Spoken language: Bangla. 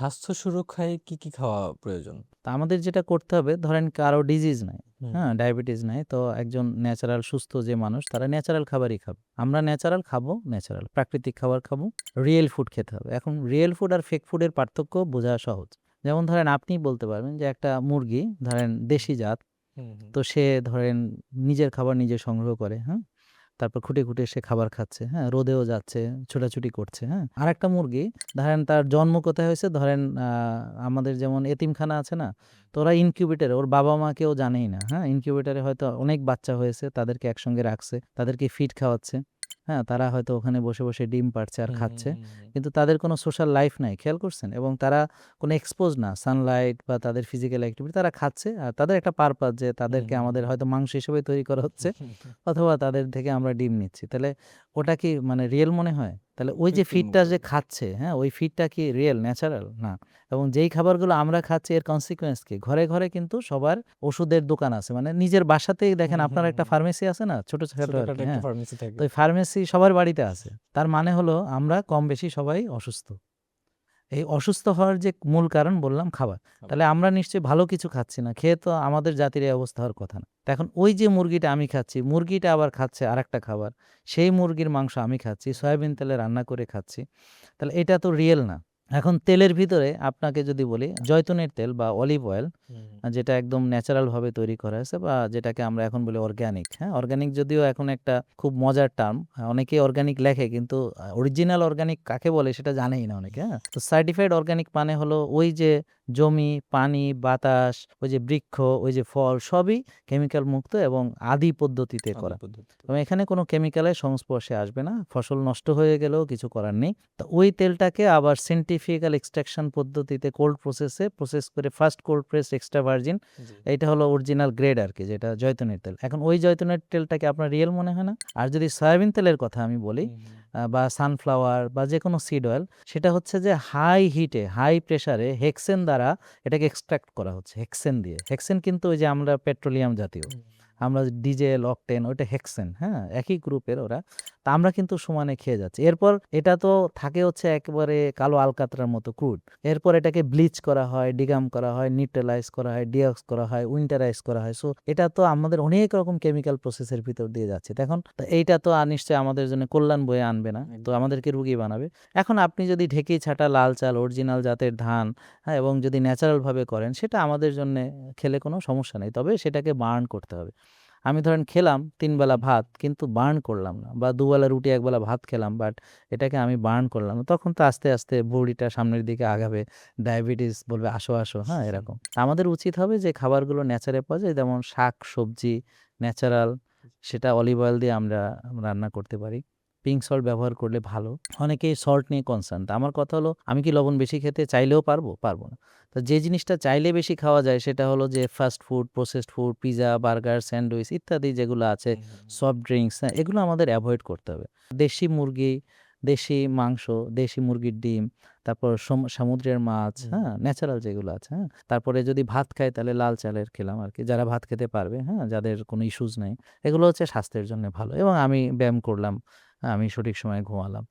স্বাস্থ্য সুরক্ষায় কি খাওয়া প্রয়োজন? তো আমাদের যেটা করতে হবে, ধরেন কারো ডিজিজ নাই, হুম, হ্যাঁ, ডায়াবেটিস নাই, তো একজন ন্যাচারাল সুস্থ যে মানুষ তারা ন্যাচারাল খাবারই খাবে। আমরা ন্যাচারাল খাবো, ন্যাচারাল প্রাকৃতিক খাবার খাবো, রিয়েল ফুড খেতে হবে। এখন রিয়েল ফুড আর ফেক ফুডের পার্থক্য বোঝা সহজ। যেমন ধরেন আপনি বলতে পারবেন যে একটা মুরগি ধরেন দেশি জাত, হুম, হুম। তো সে ধরেন নিজের খাবার নিজে সংগ্রহ করে, হ্যাঁ, তারপর খুঁটে, খুঁটে সে খাবার খাচ্ছে, হ্যাঁ? রোদেও যাচ্ছে, ছোটাছুটি করছে, হ্যাঁ? আরেকটা মুরগি ধরেন তার জন্ম কোথায় হয়েছে? ধরেন আমাদের যেমন এতিমখানা আছে না? তো ওরা ইনকিউবেটরে, ওর বাবা-মা কেউ জানেই না, হ্যাঁ? ইনকিউবেটরে হয়তো অনেক বাচ্চা হয়েছে, তাদেরকে একসঙ্গে রাখছে, তাদেরকে ফিড খাওয়াচ্ছে, হ্যাঁ? তারা হয়তো ওখানে বসে, বসে ডিম পাড়ছে আর হুম, হুম, খাচ্ছে। হুম, হুম। কিন্তু তাদের কোনো সোশ্যাল লাইফ নাই, খেয়াল করছেন? এবং তারা কোনো এক্সপোজ না, সানলাইট বা তাদের ফিজিক্যাল অ্যাক্টিভিটি, তারা খাচ্ছে আর তাদের একটা পারপাস যে হুম, তাদেরকে হুম, আমাদের হুম। হয়তো মাংস হিসেবে তৈরি করা হচ্ছে হুম, হুম। অথবা তাদের থেকে আমরা ডিম নিচ্ছি। তাহলে ওটা কি মানে রিয়েল মনে হয়? তাহলে ওই যে কৃত্রিম ফিডটা যে উপায়ে। খাচ্ছে, হ্যাঁ? ওই ফিডটা কি রিয়েল, ন্যাচারাল? না। এবং যেই খাবারগুলো আমরা খাচ্ছি এর কনসিকুয়েন্স কি? ঘরে, ঘরে কিন্তু সবার ওষুধের দোকান আছে। মানে নিজের বাসাতেই দেখেন হুম, আপনার হুম, একটা হুম। ফার্মেসি আছে না? ছোটখাটো আরকি, ছোটখাটো একটা হ্যাঁ? ফার্মেসি তো থাকে। ওই ফার্মেসি সবার বাড়িতে আছে। তার মানে হলো আমরা কম বেশি সবাই অসুস্থ। এই অসুস্থ হওয়ার যে মূল কারণ বললাম খাবার। খাবার। তাহলে আমরা নিশ্চয়ই ভালো কিছু খাচ্ছি না। খেয়ে তো আমাদের জাতির এই অবস্থা হওয়ার কথা না। তো এখন ওই যে মুরগিটা আমি খাচ্ছি, মুরগিটা আবার খাচ্ছে আরেকটা খাবার। সেই মুরগির মাংস আমি খাচ্ছি, সয়াবিন তেলে রান্না করে খাচ্ছি। তাহলে এটা তো রিয়েল না। এখন তেলের ভিতরে আপনাকে যদি বলি জয়তুনের তেল বা অলিভ অয়েল, হুম, যেটা একদম ন্যাচারাল ভাবে তৈরি করা হয়েছে বা যেটাকে আমরা এখন বলি অর্গানিক, হ্যাঁ? অর্গানিক যদিও এখন একটা খুব মজার টার্ম। অনেকেই অর্গানিক লেখে কিন্তু অরিজিনাল অর্গানিক কাকে বলে সেটা জানেই না অনেকে, হ্যাঁ? তো সার্টিফাইড অর্গানিক মানে হলো ওই যে জমি, পানি, বাতাস, ওই যে বৃক্ষ, ওই যে ফল সবই কেমিক্যাল মুক্ত এবং আদি পদ্ধতিতে আদি করা। পদ্ধতিতে। এবং এখানে কোনো কেমিক্যালের সংস্পর্শে আসবে না। ফসল নষ্ট হয়ে গেলেও কিছু করার নেই। তো ওই তেলটাকে আবার সেন্ট্রিফিউগাল এক্সট্রাকশন পদ্ধতিতে কোল্ড প্রসেসে প্রসেস করে first cold press extra virgin, জি। এইটা হলো অরিজিনাল গ্রেড আরকি, যেটা জয়তুনের তেল। এখন ওই জয়তুনের তেলটাকে আপনার রিয়েল মনে হয় না? আর যদি সয়াবিন তেলের কথা আমি বলি হুম, হুম। বা সানফ্লাওয়ার বা যেকোনো সিড অয়েল, সেটা হচ্ছে যে হাই হিটে, হাই প্রেশারে হেক্সেন দ্বারা এটাকে এক্সট্রাক্ট করা হচ্ছে, হেক্সেন দিয়ে। হেক্সেন কিন্তু ওই যে আমরা পেট্রোলিয়াম জাতীয়। হুম, আমরা ডিজেল, অকটেন ওইটা হেক্সেন, হ্যাঁ? একই গ্রুপের ওরা। তা আমরা কিন্তু সমানে খেয়ে যাচ্ছি। এরপর এটা তো থাকে হচ্ছে একেবারে কালো আলকাতরার মতো ক্রুড। এরপর এটাকে ব্লিচ করা হয়, ডিগাম করা হয়, নিউট্রালাইজ করা হয়, ডিঅক্স করা হয়, উইন্টারাইজ করা হয়। সো এটা তো আমাদের অনেক রকম কেমিক্যাল প্রসেসের ভিতর দিয়ে যাচ্ছে। তো এখন তো এইটা তো নিশ্চয়ই আমাদের জন্য কল্যাণ বয়ে আনবে না। তো একদম। আমাদেরকে রোগী বানাবে। এখন আপনি যদি ঢেঁকি ছাঁটা লাল চাল, অরিজিনাল জাতের ধান, হ্যাঁ? এবং যদি ন্যাচারাল ভাবে করেন সেটা আমাদের জন্যে খেলে কোনো সমস্যা নেই। তবে সেটাকে বার্ন করতে হবে। আমি ধরেন খেলাম ৩ বেলা ভাত কিন্তু বার্ন করলাম না, বা দুবেলা রুটি একবেলা ভাত খেলাম বাট এটাকে আমি বার্ন করলাম না। তখন তো আস্তে, আস্তে বডিটা সামনের দিকে আগাবে। ডায়াবেটিস বলবে, "আসো, আসো।" হ্যাঁ? এরকম। আমাদের উচিত হবে যে খাবারগুলো ন্যাচারে পাওয়া যায়, যেমন শাক-সবজি ন্যাচারাল, সেটা অলিভ অয়েল দিয়ে আমরা রান্না করতে পারি। পিঙ্ক সল্ট ব্যবহার করলে ভালো। অনেকেই সল্ট নিয়ে কনসার্ন। তা আমার কথা হলো আমি কি লবণ বেশি খেতে চাইলেও পারবো? পারব না। তো যে জিনিসটা চাইলে বেশি খাওয়া যায় সেটা হলো যে fast food, processed food, pizza, burger, sandwich ইত্যাদি যেগুলো আছে, হুম, হুম, হুম। সফট ড্রিংকস, হ্যাঁ? এগুলো আমাদের এভয়েড করতে হবে। দেশি মুরগি, দেশি মাংস, দেশি মুরগির ডিম, তারপর সমুদ্রের মাছ, হুম, হ্যাঁ? হুম। ন্যাচারাল যেগুলো আছে, হ্যাঁ? তারপরে যদি ভাত খাই তাহলে লাল চালের খেলাম আরকি। যারা ভাত খেতে পারবে, হ্যাঁ? যাদের কোনো ইস্যুস নাই। এগুলো হচ্ছে স্বাস্থ্যের জন্য ভালো এবং আমি ব্যায়াম করলাম, আমি সঠিক সময়ে ঘুমালাম।